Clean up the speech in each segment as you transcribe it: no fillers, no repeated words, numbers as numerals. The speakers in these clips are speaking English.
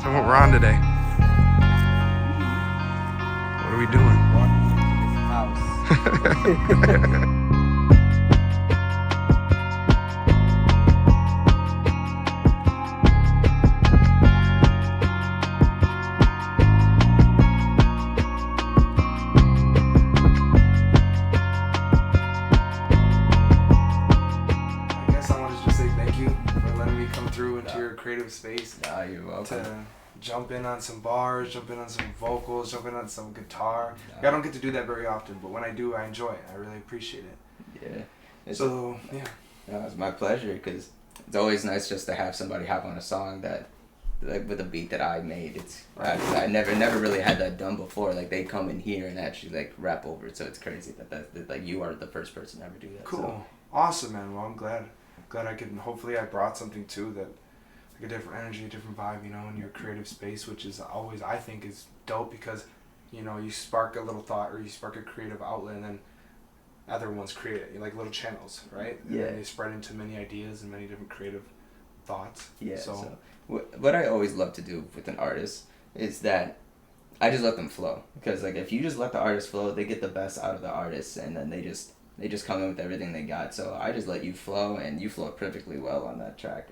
So what we're on today? What are we doing? Walking into this house. I guess I want to just say thank you for letting me come through into your creative space. Nah, you're welcome. To jump in on some bars, jump in on some vocals, jump in on some guitar. I don't get to do that very often, but when I do, I enjoy it. I really appreciate it. Yeah. So, yeah. No, it's my pleasure because it's always nice just to have somebody hop on a song that, like, with a beat that I made. It's I never really had that done before. Like, they come in here and actually like rap over it. So it's crazy that like you are the first person to ever do that. Cool. So. Awesome, man. Well, I'm glad I could, hopefully I brought something too that, like a different energy, a different vibe, you know, in your creative space, which is always, I think, is dope because, you know, you spark a little thought or you spark a creative outlet and then other ones create it, like little channels, right? And yeah. then they spread into many ideas and many different creative thoughts. Yeah. So what I always love to do with an artist is that I just let them flow, because like if you just let the artist flow, they get the best out of the artist, and then they just come in with everything they got. So I just let you flow, and you flow perfectly well on that track.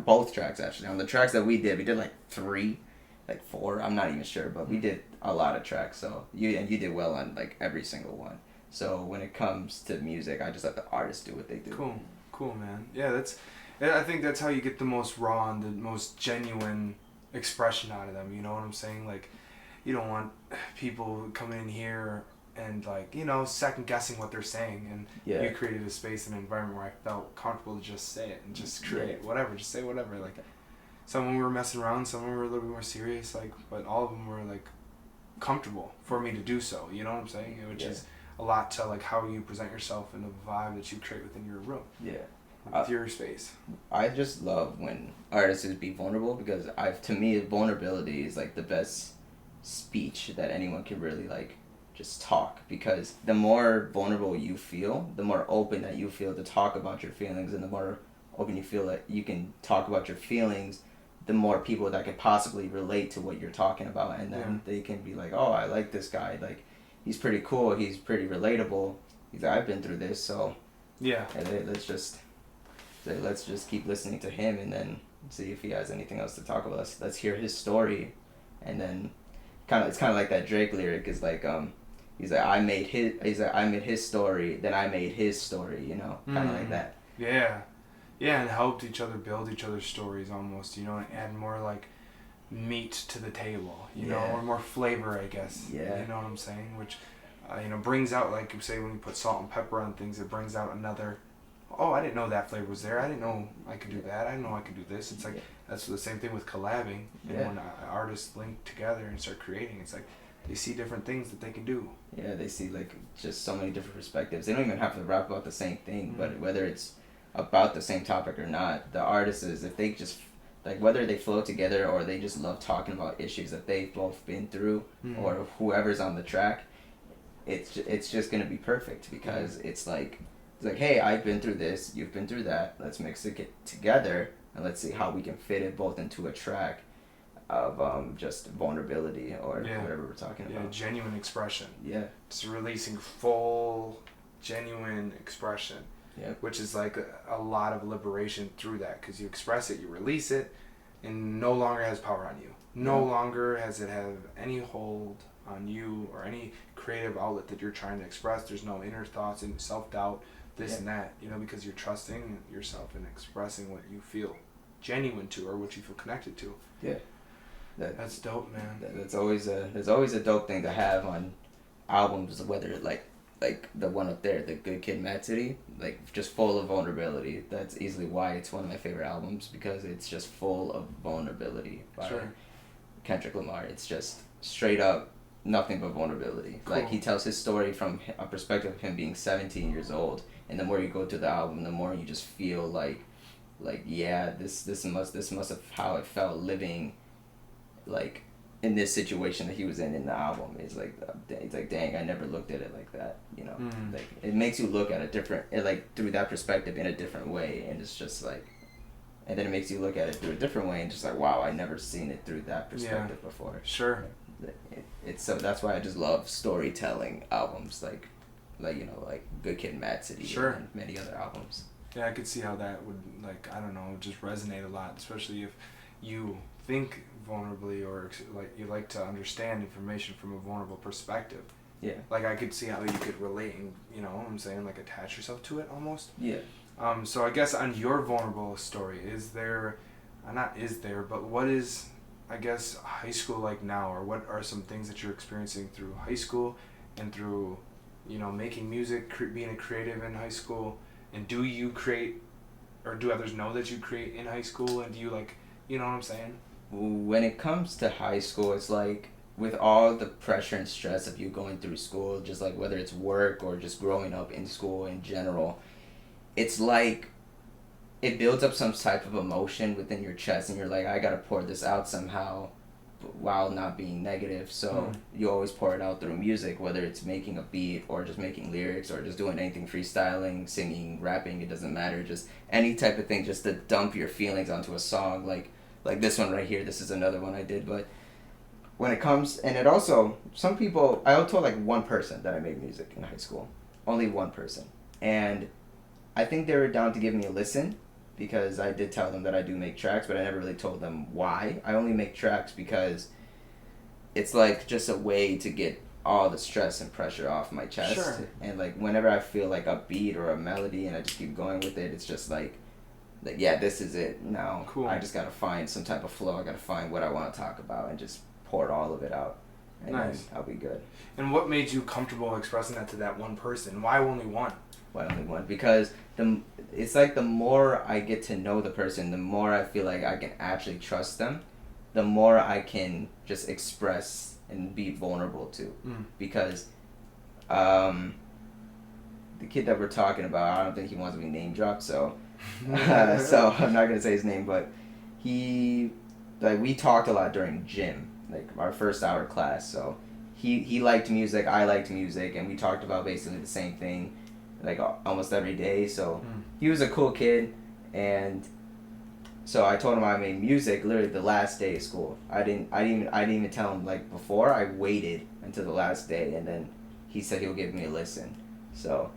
Both tracks actually. On the tracks that we did like 4. I'm not even sure, but we did a lot of tracks. So you did well on like every single one. So when it comes to music, I just let the artists do what they do. Cool, man. Yeah, I think that's how you get the most raw and the most genuine expression out of them. You know what I'm saying? Like, you don't want people coming in here and, like, you know, second guessing what they're saying. And you created a space and an environment where I felt comfortable to just say it and just create whatever, just say whatever. Like, some of them we were messing around, some of them were a little bit more serious, like, but all of them were like comfortable for me to do so. You know what I'm saying? Which is a lot to like how you present yourself and the vibe that you create within your room. Yeah. With your space. I just love when artists be vulnerable, because to me vulnerability is like the best speech that anyone can really like just talk, because the more vulnerable you feel, the more open that you feel to talk about your feelings, and the more open you feel that you can talk about your feelings, the more people that could possibly relate to what you're talking about, and then they can be like, oh, I like this guy, like he's pretty cool, he's pretty relatable, he's like, I've been through this, so let's just keep listening to him, and then see if he has anything else to talk about. Let's hear his story, and then it's kind of like that Drake lyric is like he's like I made his story, then I made his story, you know, kind of like that. Yeah, and helped each other build each other's stories almost, you know, and add more like meat to the table, you know, or more flavor, I guess. Yeah. You know what I'm saying? Which, you know, brings out, like you say, when you put salt and pepper on things, it brings out another, oh, I didn't know that flavor was there. I didn't know I could do that. I didn't know I could do this. It's like, that's the same thing with collabing. And when artists link together and start creating, it's like they see different things that they can do. Yeah, they see like just so many different perspectives. They don't even have to rap about the same thing, but whether it's about the same topic or not, the artists is, if they just like, whether they flow together or they just love talking about issues that they've both been through, or whoever's on the track, it's just gonna be perfect, because it's like hey, I've been through this, you've been through that, let's mix it together and let's see how we can fit it both into a track of just vulnerability or whatever we're talking about. Genuine expression. Just releasing full genuine expression. Which is like a lot of liberation through that, because you express it, you release it, and no longer has power on you. No longer has it have any hold on you or any creative outlet that you're trying to express. There's no inner thoughts and self-doubt, this and that, you know, because you're trusting yourself and expressing what you feel genuine to or what you feel connected to. That's dope, man. There's always a dope thing to have on albums, whether like the one up there, the Good Kid, Mad City, like just full of vulnerability. That's easily why it's one of my favorite albums, because it's just full of vulnerability by Kendrick Lamar. It's just straight up nothing but vulnerability. Like, he tells his story from a perspective of him being 17 years old, and the more you go through the album, the more you just feel like this must have how it felt living like in this situation that he was in the album. It's like dang, I never looked at it like that, you know. Like, it makes you look at it different, like through that perspective in a different way, and it's just like and then it makes you look at it through a different way and just like, wow, I never seen it through that perspective before. Sure. It's so that's why I just love storytelling albums like like Good Kid, Mad City, Sure. and many other albums. Yeah, I could see how that would, like, I don't know, just resonate a lot, especially if you think vulnerably or like you like to understand information from a vulnerable perspective. Yeah. Like, I could see how you could relate and, you know what I'm saying, like, attach yourself to it almost. Yeah. So I guess on your vulnerable story, but what is, I guess, high school like now, or what are some things that you're experiencing through high school and through, you know, making music, being a creative in high school, and do you create, or do others know that you create in high school, and do you, like, you know what I'm saying? When it comes to high school, it's like with all the pressure and stress of you going through school, just like whether it's work or just growing up in school in general, it's like it builds up some type of emotion within your chest, and you're like, I gotta pour this out somehow while not being negative. So you always pour it out through music, whether it's making a beat or just making lyrics or just doing anything, freestyling, singing, rapping, it doesn't matter, just any type of thing, just to dump your feelings onto a song. Like this one right here, this is another one I did. But when it comes, and it also, some people, I told like one person that I made music in high school, only one person, and I think they were down to give me a listen, because I did tell them that I do make tracks, but I never really told them why. I only make tracks because it's like just a way to get all the stress and pressure off my chest. Sure. And like whenever I feel like a beat or a melody and I just keep going with it, it's just like yeah, this is it. Now Cool. I just gotta find some type of flow. I gotta find what I want to talk about and just pour all of it out. And Nice. then I'll be good. And what made you comfortable expressing that to that one person? Why only one? Why only one? Because it's like the more I get to know the person, the more I feel like I can actually trust them, the more I can just express and be vulnerable to. Because the kid that we're talking about, I don't think he wants to be name dropped, so so I'm not gonna say his name, but we talked a lot during gym, like our first hour class. So he liked music, I liked music, and we talked about basically the same thing like almost every day. So he was a cool kid, and so I told him I made music literally the last day of school. I didn't even tell him like before. I waited until the last day, and then he said he'll give me a listen. So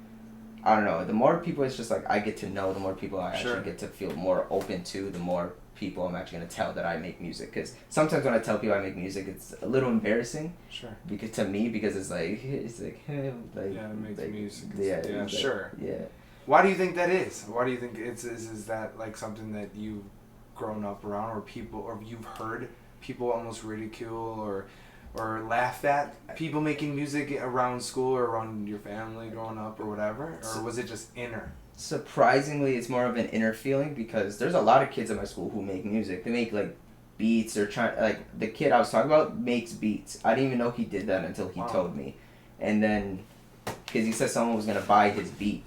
I don't know. The more people it's just like I get to know, the more people I actually get to feel more open to, the more people I'm actually gonna tell that I make music. Because sometimes when I tell people I make music, it's a little embarrassing. Sure. Because to me, because it's like yeah, I make music. Yeah, sure. Yeah. Why do you think that is? Why do you think is that like something that you've grown up around, or people, or you've heard people almost ridicule or laugh at people making music around school or around your family growing up or whatever, or was it just inner? Surprisingly, it's more of an inner feeling, because there's a lot of kids at my school who make music. They make like beats, or like the kid I was talking about makes beats. I didn't even know he did that until he told me, and then because he said someone was gonna buy his beat.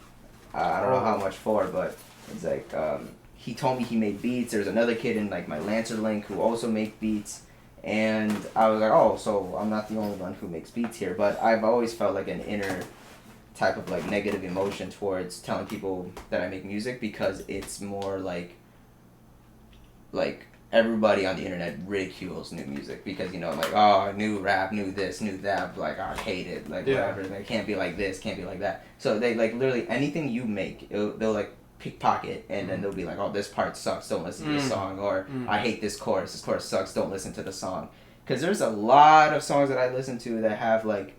I don't know how much for, but it's like he told me he made beats. There's another kid in like my Lancer link who also make beats, and I was like, oh, so I'm not the only one who makes beats here. But I've always felt like an inner type of like negative emotion towards telling people that I make music, because it's more like everybody on the internet ridicules new music, because like, oh, new rap, new this, new that, like, oh, I hate it, like whatever, they can't be like this, can't be like that. So they like literally anything you make, they'll like pickpocket, and then they'll be like, oh, this part sucks, don't listen to the song, or I hate this chorus sucks, don't listen to the song. Because there's a lot of songs that I listen to that have like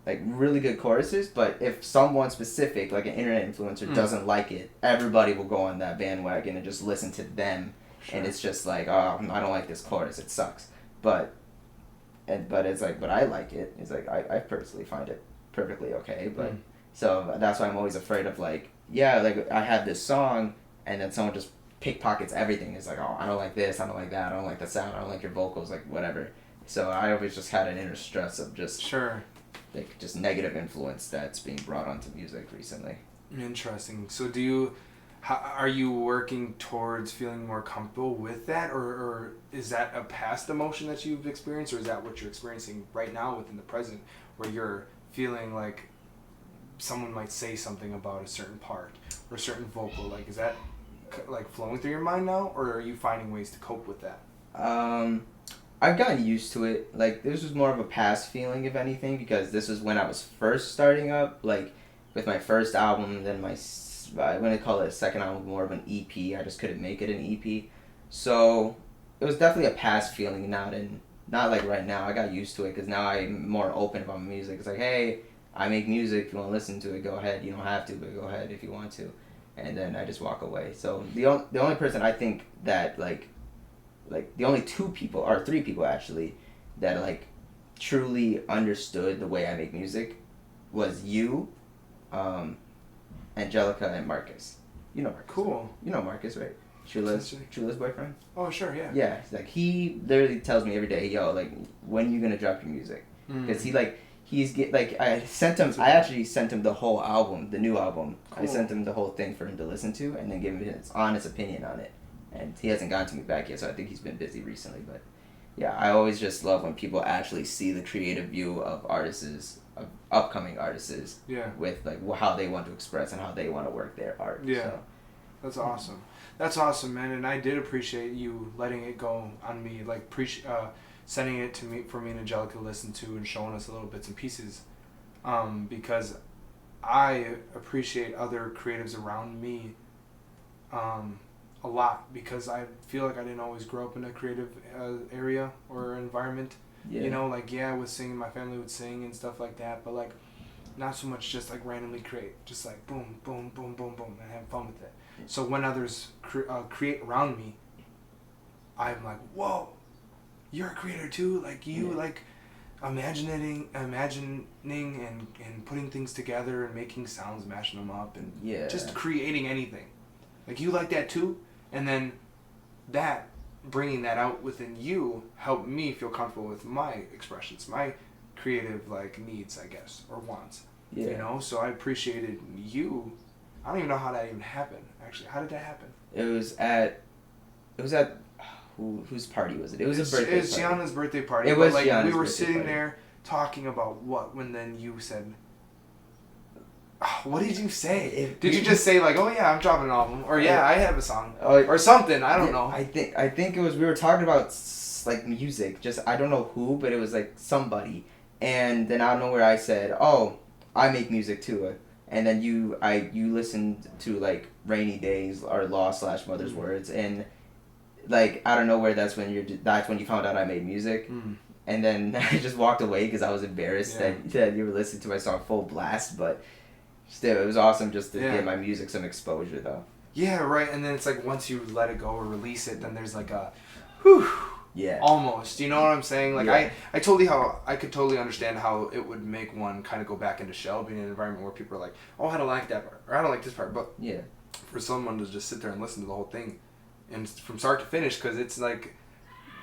really good choruses, but if someone specific, like an internet influencer, doesn't like it, everybody will go on that bandwagon and just listen to them. Sure. And it's just like, oh, I don't like this chorus, it sucks. But it's like, but I like it. It's like, I personally find it perfectly okay. But so that's why I'm always afraid of like, yeah, like I have this song, and then someone just pickpockets everything. It's like, oh, I don't like this, I don't like that, I don't like the sound, I don't like your vocals, like whatever. So I always just had an inner stress of just like just negative influence that's being brought onto music recently. Interesting. So are you working towards feeling more comfortable with that, or is that a past emotion that you've experienced, or is that what you're experiencing right now within the present, where you're feeling like someone might say something about a certain part or a certain vocal? Like, is that like flowing through your mind now, or are you finding ways to cope with that? I've gotten used to it. Like, this was more of a past feeling, if anything, because this was when I was first starting up, like, with my first album, and then I wouldn't call it a second album, more of an EP. I just couldn't make it an EP. So, it was definitely a past feeling, not like right now. I got used to it, because now I'm more open about my music. It's like, hey, I make music. If you want to listen to it, go ahead. You don't have to, but go ahead if you want to. And then I just walk away. So, the only person I think that, like the only 2 people or 3 people actually that like truly understood the way I make music was you, Angelica, and Marcus. You know Marcus. Cool. Right? You know Marcus, right? Chula's boyfriend. Oh sure, yeah. Yeah, like he literally tells me every day, yo, like when you gonna drop your music? Because I actually sent him the whole album, the new album. Cool. I sent him the whole thing for him to listen to and then give him his honest opinion on it. And he hasn't gotten to me back yet, so I think he's been busy recently. But yeah, I always just love when people actually see the creative view of artists, of upcoming artists, yeah, with like how they want to express and how they want to work their art. Yeah, so. That's awesome. That's awesome, man. And I did appreciate you letting it go on me, like sending it to me for me and Angelica to listen to and showing us a little bits and pieces, because I appreciate other creatives around me. A lot, because I feel like I didn't always grow up in a creative area or environment. Yeah. You know, like, yeah, with singing, my family would sing and stuff like that, but like not so much just like randomly create, just like boom, boom, boom, boom, boom, and have fun with it. So when others create around me, I'm like, whoa, you're a creator too? Like you like imagining and putting things together and making sounds, mashing them up, and just creating anything. Like you like that too? And then that, bringing that out within you, helped me feel comfortable with my expressions, my creative like needs, I guess, or wants. Yeah. You know, so I appreciated you. I don't even know how that even happened. Actually, how did that happen? It was at whose party was it? It was a birthday. It was Gianna's birthday party. It was like Gianna's we were birthday sitting party. there talking about what, when then you said, what did you say? Did you just say like, oh yeah, I'm dropping an album, or yeah, I have a song, or something? I don't know. I think it was, we were talking about like music. Just I don't know who, but it was like somebody. And then out of nowhere I said, oh, I make music too. And then you listened to like Rainy Days or Lost / Mother's Words, and like out of nowhere that's when you found out I made music. And then I just walked away because I was embarrassed that you were listening to my song full blast, but. Still, it was awesome just to give my music some exposure, though. Yeah, right. And then it's like once you let it go or release it, then there's like a, whew. Yeah. Almost. You know what I'm saying? Like I could totally understand how it would make one kind of go back into shell, being in an environment where people are like, oh, I don't like that part, or I don't like this part. But for someone to just sit there and listen to the whole thing, and from start to finish, because it's like,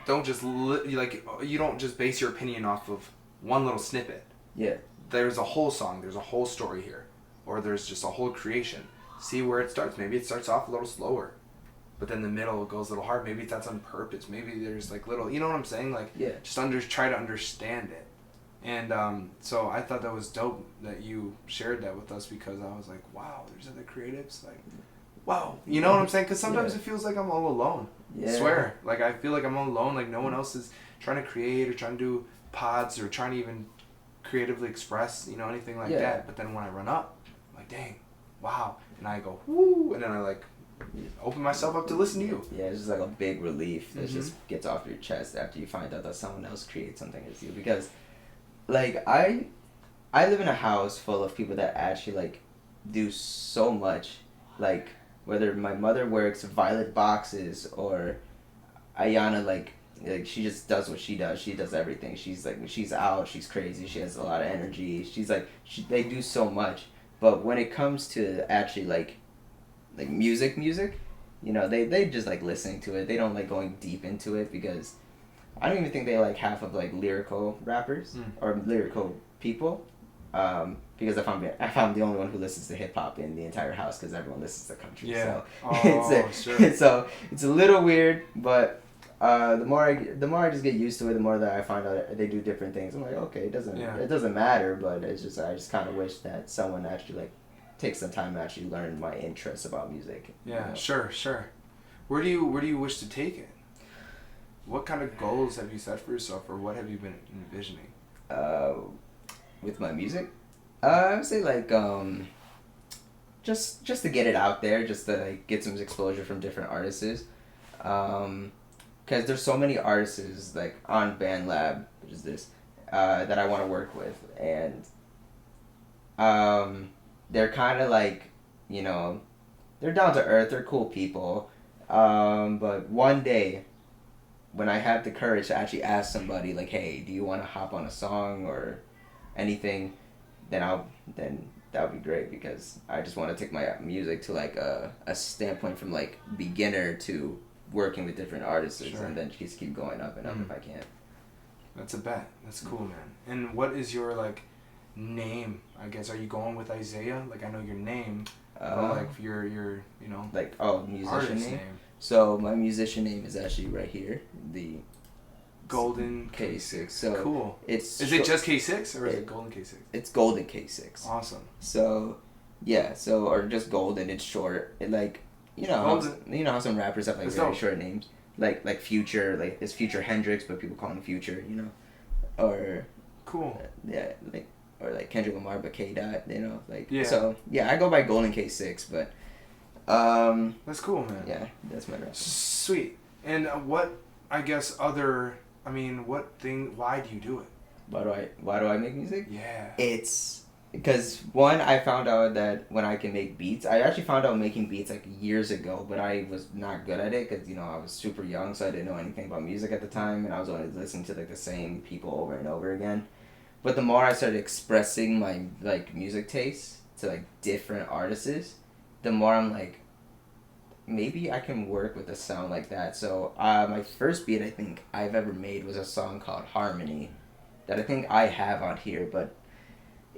you don't just base your opinion off of one little snippet. Yeah. There's a whole song. There's a whole story here. Or there's just a whole creation. See where it starts. Maybe it starts off a little slower, but then the middle goes a little hard. Maybe that's on purpose. Maybe there's like little, you know what I'm saying? Like, just try to understand it. And so I thought that was dope that you shared that with us, because I was like, wow, there's other creatives. Like, wow, you know what I'm saying? Because sometimes it feels like I'm all alone. Yeah. I swear, like I feel like I'm all alone. Like no one else is trying to create or trying to do pods or trying to even creatively express, you know, anything like that. But then when I run up, I'm like, dang, wow, and I go, woo, and then I like open myself up to listen to you. Yeah, it's just like a big relief that just gets off your chest after you find out that someone else creates something as you. Because, like, I live in a house full of people that actually like do so much. Like, whether my mother works Violet boxes or Ayana, like she just does what she does. She does everything. She's like, she's out. She's crazy. She has a lot of energy. She's like, they do so much. But when it comes to actually like music, you know, they just like listening to it. They don't like going deep into it, because I don't even think they like half of like lyrical rappers or lyrical people. Because I found the only one who listens to hip hop in the entire house, because everyone listens to country. Yeah. So, so it's a little weird, but the more I just get used to it, the more that I find out they do different things. I'm like, okay, it doesn't matter, but it's just I just kind of wish that someone actually like take some time to actually learn my interests about music. Yeah, you know? sure. Where do you wish to take it? What kind of goals have you set for yourself, or what have you been envisioning? Uh, with my music, I would say like just to get it out there, just to like get some exposure from different artists. Because there's so many artists like on BandLab, which is this, that I want to work with, and they're kind of like, you know, they're down to earth, they're cool people, but one day when I have the courage to actually ask somebody like, hey, do you want to hop on a song or anything, then that would be great, because I just want to take my music to like a standpoint from like beginner to working with different artists, Sure. and then just keep going up and up if I can. That's a bet. That's cool, man. And what is your like name? I guess, are you going with Isaiah? Like, I know your name, but like your you know, like musician artist name. name. So my musician name is actually right here, the GoldenK6. So cool. It's Is it just K6 or is it GoldenK6? It's GoldenK6. Awesome. So yeah, or just Golden. It's short. It like you know how some rappers have like That's very dope. short names, like Future, like it's Future Hendrix, but people call him Future, you know, or Cool. yeah, like or like Kendrick Lamar, but K Dot, you know, like Yeah. So yeah, I go by GoldenK6, but That's cool, man. yeah, that's my rap. Sweet. And what, I guess, why do you do it? Why do I make music? Yeah. It's because one, I found out that when I can make beats, I actually found out making beats like years ago, but I was not good at it because I was super young, so I didn't know anything about music at the time, and I was only listening to like the same people over and over again. But the more I started expressing my like music taste to like different artists, the more I'm like, maybe I can work with a sound like that. So my first beat I think I've ever made was a song called Harmony, that I think I have on here, but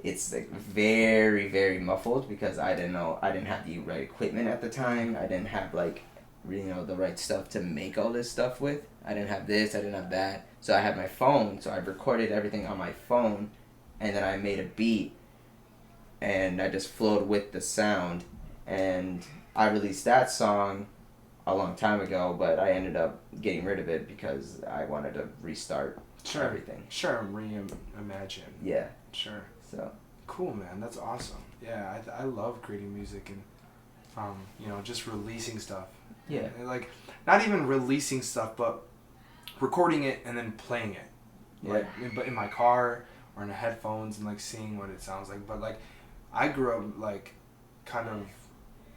it's like very, very muffled because I didn't have the right equipment at the time. I didn't have like the right stuff to make all this stuff with. I didn't have this, I didn't have that. So I had my phone, so I recorded everything on my phone, and then I made a beat, and I just flowed with the sound, and I released that song a long time ago, but I ended up getting rid of it because I wanted to restart everything. Sure, reimagine. Yeah. Sure. So. Cool, man. That's awesome. Yeah, I love creating music and, just releasing stuff. Yeah. And, like, not even releasing stuff, but recording it and then playing it. Yeah. Like, in my car or in the headphones and, like, seeing what it sounds like. But, like, I grew up, like, kind of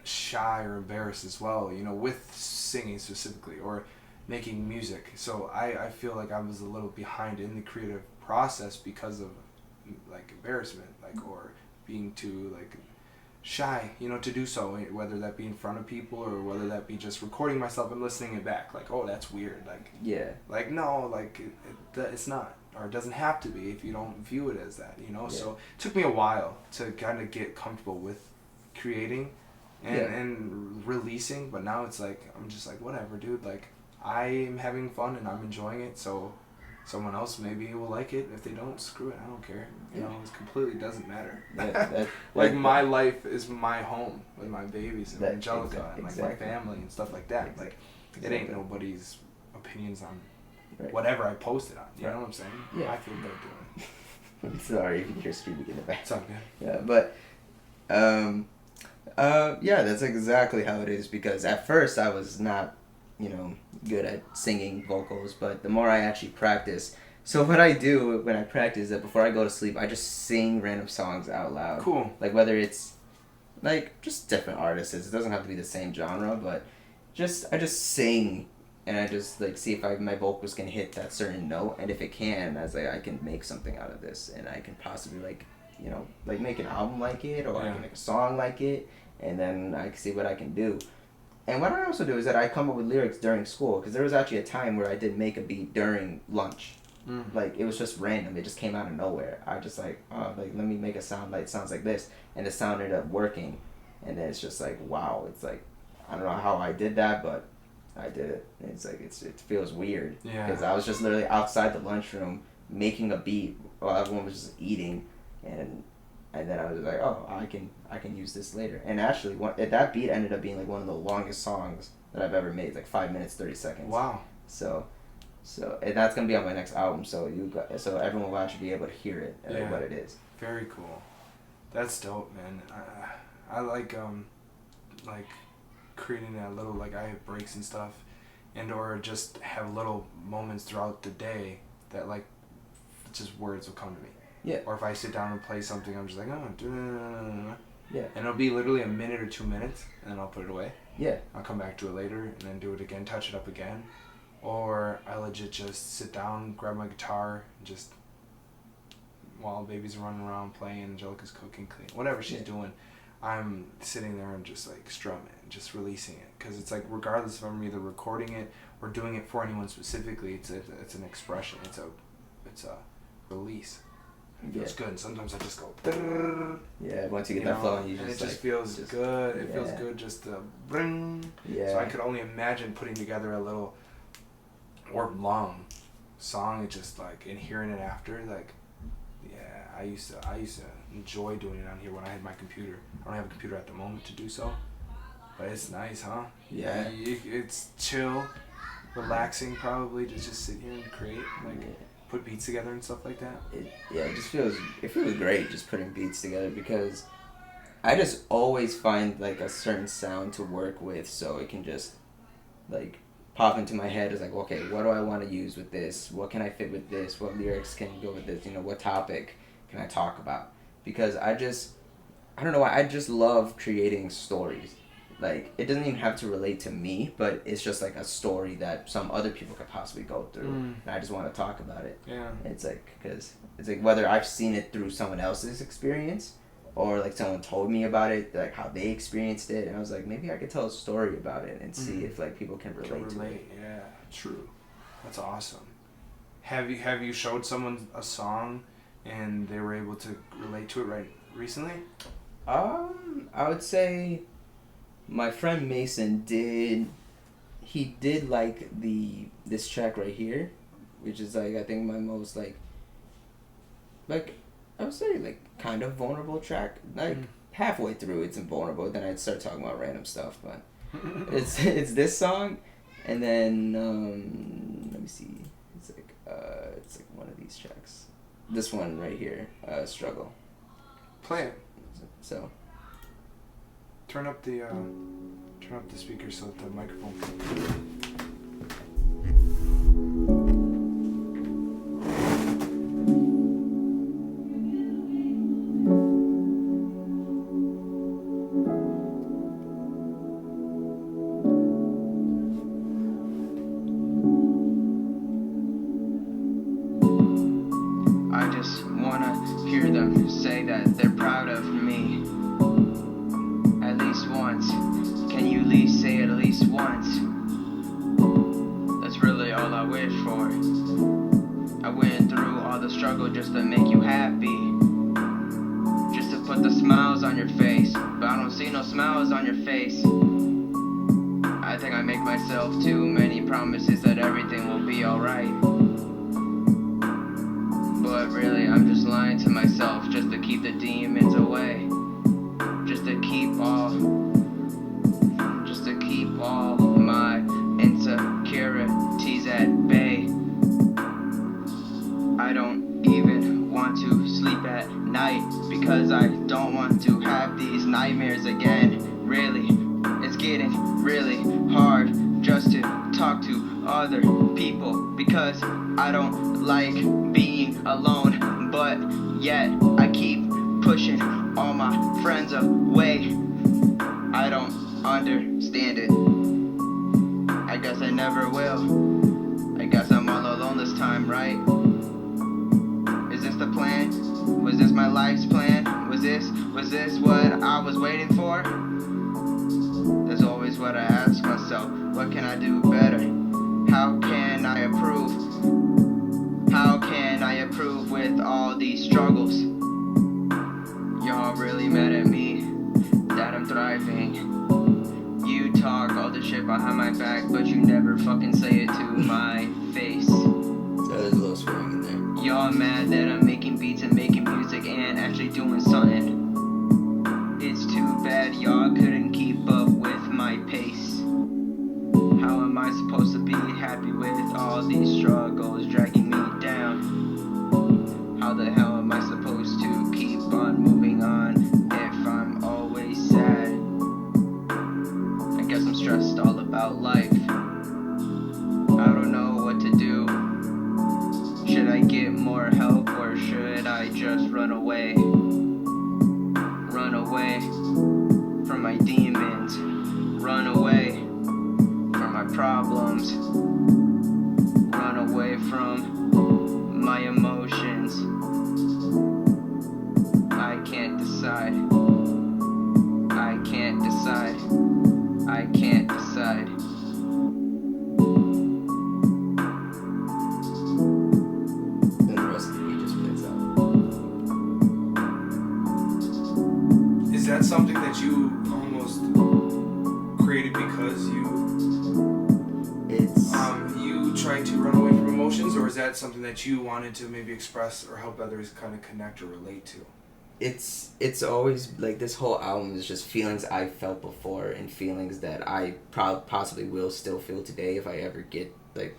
shy or embarrassed as well, with singing specifically or making music. So I feel like I was a little behind in the creative process because of like embarrassment, like, or being too like shy, to do so, whether that be in front of people or whether that be just recording myself and listening it back, like, oh, that's weird, like, yeah, like, no, like it's not, or it doesn't have to be if you don't view it as that, Yeah. So it took me a while to kind of get comfortable with creating and releasing, but now it's like I'm just like, whatever, dude, like I'm having fun and I'm enjoying it, so someone else maybe will like it. If they don't, screw it, I don't care. It completely doesn't matter. Like my life is my home with my babies and Angelica and like my family and stuff like that. Like it ain't nobody's opinions on whatever I posted on. You know what I'm saying? Yeah. I feel good doing it. I'm sorry if you hear screaming in the back. It's all good. Yeah, but yeah, that's exactly how it is, because at first I was not good at singing vocals, but the more I actually practice, so what I do when I practice is that before I go to sleep, I just sing random songs out loud. Cool. Like whether it's like just different artists, it doesn't have to be the same genre, but I just sing, and I just like see if my vocals can hit that certain note, and if it can, I can make something out of this, and I can possibly like make an album like it, or I can make a song like it, and then I can see what I can do. And what I also do is that I come up with lyrics during school, because there was actually a time where I did make a beat during lunch. Like, it was just random. It just came out of nowhere. I just let me make a sound like sounds like this, and the sound ended up working. And then it's just like, wow. It's like, I don't know how I did that, but I did it. And it's like, it feels weird. Yeah. Because I was just literally outside the lunchroom making a beat while everyone was just eating, and And then I was like, oh, I can use this later. And actually, that beat ended up being like one of the longest songs that I've ever made, like 5 minutes 30 seconds. Wow. So and that's gonna be on my next album. So everyone will actually be able to hear it and like what it is. Very cool. That's dope, man. I like creating a little, like, I have breaks and stuff, and or just have little moments throughout the day that, like, just words will come to me. Yeah. Or if I sit down and play something, I'm just like, oh, yeah. And it'll be literally a minute or 2 minutes, and then I'll put it away. Yeah. I'll come back to it later, and then do it again, touch it up again. Or I legit just sit down, grab my guitar, and just, while baby's running around playing, Angelica's cooking, clean, whatever she's doing, I'm sitting there and just like strumming it, just releasing it. Because it's like, regardless if I'm either recording it or doing it for anyone specifically, it's an expression, it's a release. It feels good. And sometimes I just go. Yeah, once you get that flow, you and just it just feels good. It feels good just to bring. Yeah. So I could only imagine putting together a little or long song. It's just like, and hearing it after, like, yeah, I used to enjoy doing it on here when I had my computer. I don't have a computer at the moment to do so, but it's nice, huh? Yeah. It's chill, relaxing, probably to just sit here and create, like. Put beats together and stuff like that. It feels great just putting beats together, because I just always find like a certain sound to work with, so it can just like pop into my head as like, okay, what do I want to use with this? What can I fit with this? What lyrics can go with this? What topic can I talk about? Because I don't know why, I just love creating stories. Like, it doesn't even have to relate to me, but it's just like a story that some other people could possibly go through, and I just want to talk about it. Yeah. It's like, because it's like whether I've seen it through someone else's experience, or like someone told me about it, like how they experienced it, and I was like, maybe I could tell a story about it and see if like people can relate to it. Yeah, true. That's awesome. Have you showed someone a song and they were able to relate to it right recently? I would say my friend Mason did like this track right here, which is like, I think my most like I would say like kind of vulnerable track. Like halfway through it's vulnerable, then I'd start talking about random stuff, but it's this song, and then let me see, it's like one of these tracks. This one right here, Struggle. Play it. So turn up the speaker so that the microphone. I just wanna hear them say that they're proud of me. At least once. Can you at least say it at least once? That's really all I wish for. I went through all the struggle just to make you happy, just to put the smiles on your face, but I don't see no smiles on your face. I think I make myself too many promises that everything will be alright, but really I'm just lying to myself just to keep the demons away, just to keep all my insecurities at bay. I don't even want to sleep at night because I don't want to have these nightmares again. Really, it's getting really hard just to talk to other people because I don't like being alone, but yet I keep pushing all my friends away. I don't understand it. I guess I never will. I guess I'm all alone this time, right? Is this the plan? Was this my life's plan? Was this what I was waiting for? That's always what I ask myself. What can I do better? How can I improve? How can I improve with all these struggles? Y'all really mad at me that I'm thriving. You talk all the shit behind my back, but you never fucking say it to my face. So there's a little swearing in there. Y'all mad that I'm making beats and making music, and actually doing something. It's too bad y'all couldn't keep up with my pace. How am I supposed to be happy with all these struggles dragging me down? How the hell am I supposed to keep on moving on if I'm always sad? I guess I'm stressed all about life. I don't know what to do. Should I get more help or should I just run away? Run away from my demons. Run away from my problems. Run away from my emotions. I can't decide. I can't decide. I can't decide. Then the rest of the beat just plays out. Is that something that you almost created because you tried to run away from emotions, or is that something that you wanted to maybe express or help others kind of connect or relate to? It's always like this whole album is just feelings I felt before and feelings that I possibly will still feel today if I ever get like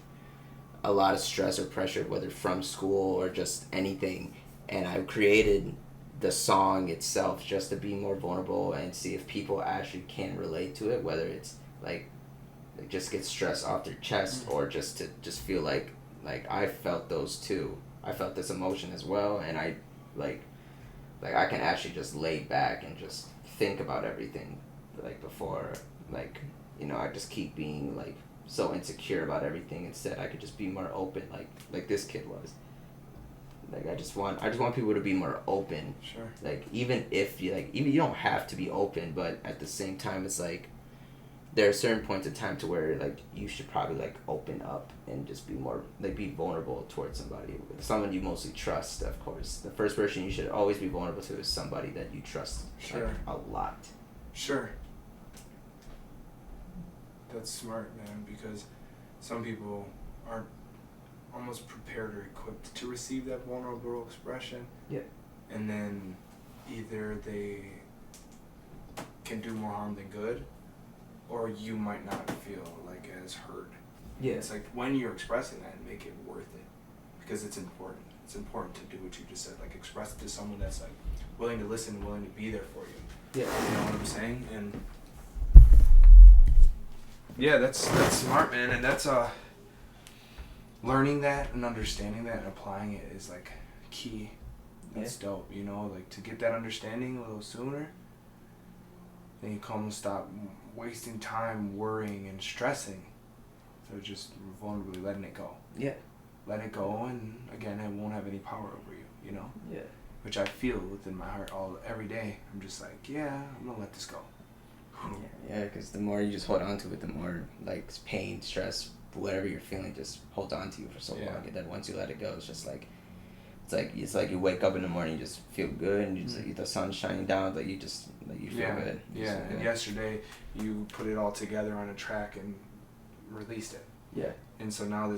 a lot of stress or pressure, whether from school or just anything. And I've created the song itself just to be more vulnerable and see if people actually can relate to it, whether it's like just get stress off their chest or just to just feel like I felt those too. I felt this emotion as well, and I like I can actually just lay back and just think about everything like before, like, you know, I just keep being like so insecure about everything. Instead I could just be more open like this kid was. Like I just want people to be more open. Sure. Like even you don't have to be open, but at the same time it's like there are certain points in time to where like you should probably like open up and just be more like be vulnerable towards someone you mostly trust. Of course, the first person you should always be vulnerable to is somebody that you trust. Sure. Like, a lot. Sure. That's smart, man, because some people aren't almost prepared or equipped to receive that vulnerable expression. Yeah. And then either they can do more harm than good, or you might not feel like as heard. Yeah. It's like when you're expressing that, make it worth it, because it's important. It's important to do what you just said, like express it to someone that's like willing to listen, willing to be there for you. Yeah. You know what I'm saying? And yeah, that's smart, man, and that's learning that and understanding that and applying it is like key. That's dope, you know, like to get that understanding a little sooner, then you come and stop wasting time worrying and stressing. So just vulnerably letting it go. Yeah. Let it go, and again, it won't have any power over you, you know? Yeah. Which I feel within my heart every day. I'm just like, yeah, I'm gonna let this go. Yeah, because the more you just hold on to it, the more like pain, stress, whatever you're feeling just holds on to you for so long. And then once you let it go, it's just like it's like you wake up in the morning, you just feel good, and you just, the sun's shining down, like you feel good. Yeah, and yesterday you put it all together on a track and released it. Yeah. And so now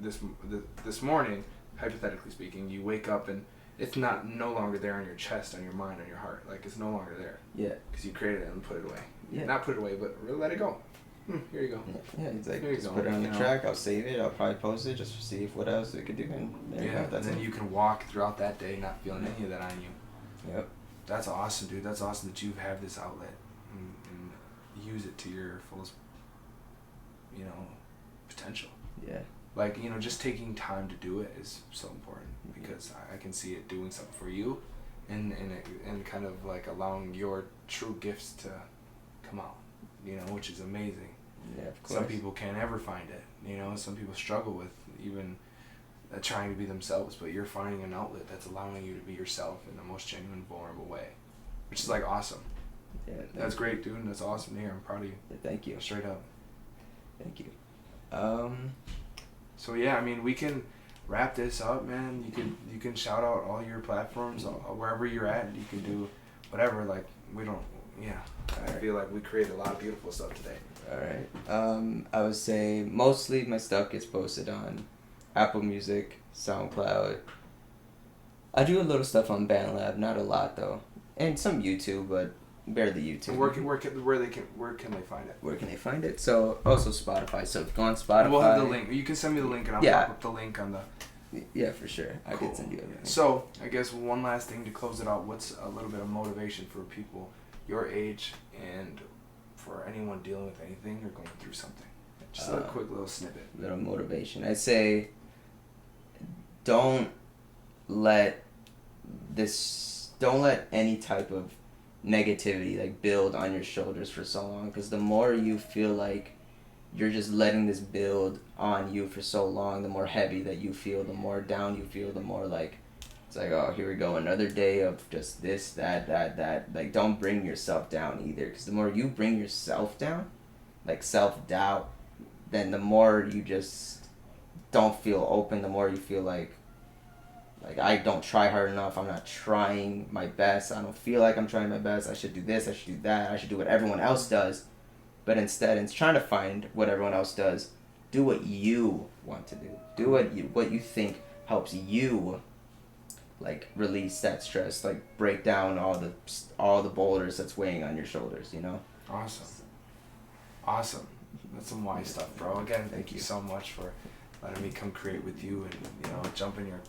this morning, hypothetically speaking, you wake up and it's no longer there on your chest, on your mind, on your heart. Like it's no longer there. Yeah. Because you created it and put it away. Yeah. Not put it away, but really let it go. Here you go. Yeah, it's like just put it on the track. I'll save it. I'll probably post it just to see what else we could do. And there you go. That's and then it. you can walk throughout that day not feeling any of that on you. Yep. That's awesome, dude. That's awesome that you have this outlet and use it to your fullest, potential. Yeah. Like, just taking time to do it is so important because I can see it doing something for you and kind of like allowing your true gifts to come out, which is amazing. Yeah, of course. Some people can't ever find it, some people struggle with even trying to be themselves, but you're finding an outlet that's allowing you to be yourself in the most genuine, vulnerable way, which is like awesome. Yeah, that's great, dude. That's awesome to hear. I'm proud of you. Yeah, thank you. Straight up. Thank you. So yeah, we can wrap this up, man. You can shout out all your platforms, wherever you're at. You can do whatever. Like I feel like we created a lot of beautiful stuff today. All right. I would say mostly my stuff gets posted on Apple Music, SoundCloud, I do a little stuff on BandLab, not a lot though, and some YouTube, but barely YouTube. And where can they find it? Where can they find it? So also Spotify. So if you go on Spotify, We'll have the link. You can send me the link, and I'll pop up the link on the. Yeah, for sure. I Cool. can send you everything. So I guess one last thing to close it out. What's a little bit of motivation for people your age and for anyone dealing with anything or going through something? Just a quick little snippet. Little motivation. I'd say don't let any type of negativity like build on your shoulders for so long, because the more you feel like you're just letting this build on you for so long, the more heavy that you feel, the more down you feel, the more like it's like, oh, here we go, another day of just this, that. Like, don't bring yourself down either, because the more you bring yourself down, like self-doubt, then the more you just don't feel open, the more you feel like I don't try hard enough, I'm not trying my best, I don't feel like I'm trying my best, I should do this, I should do that, I should do what everyone else does. But instead, it's trying to find what everyone else does. Do what you want to do. Do what you think helps you, like, release that stress, like break down all the boulders that's weighing on your shoulders. You know. Awesome. That's some wise stuff, bro. Again, thank you so much for letting me come create with you and jump in your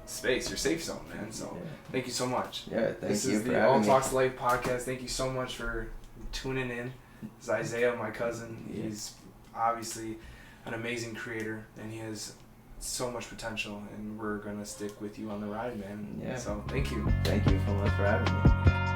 space, your safe zone, man. So thank you so much. Yeah, thank you. This is the All Talks Life podcast. Thank you so much for tuning in. It's Isaiah, my cousin. He's obviously an amazing creator, and he has so much potential, and we're going to stick with you on the ride, man. Yeah. So, thank you. Thank you so much for having me.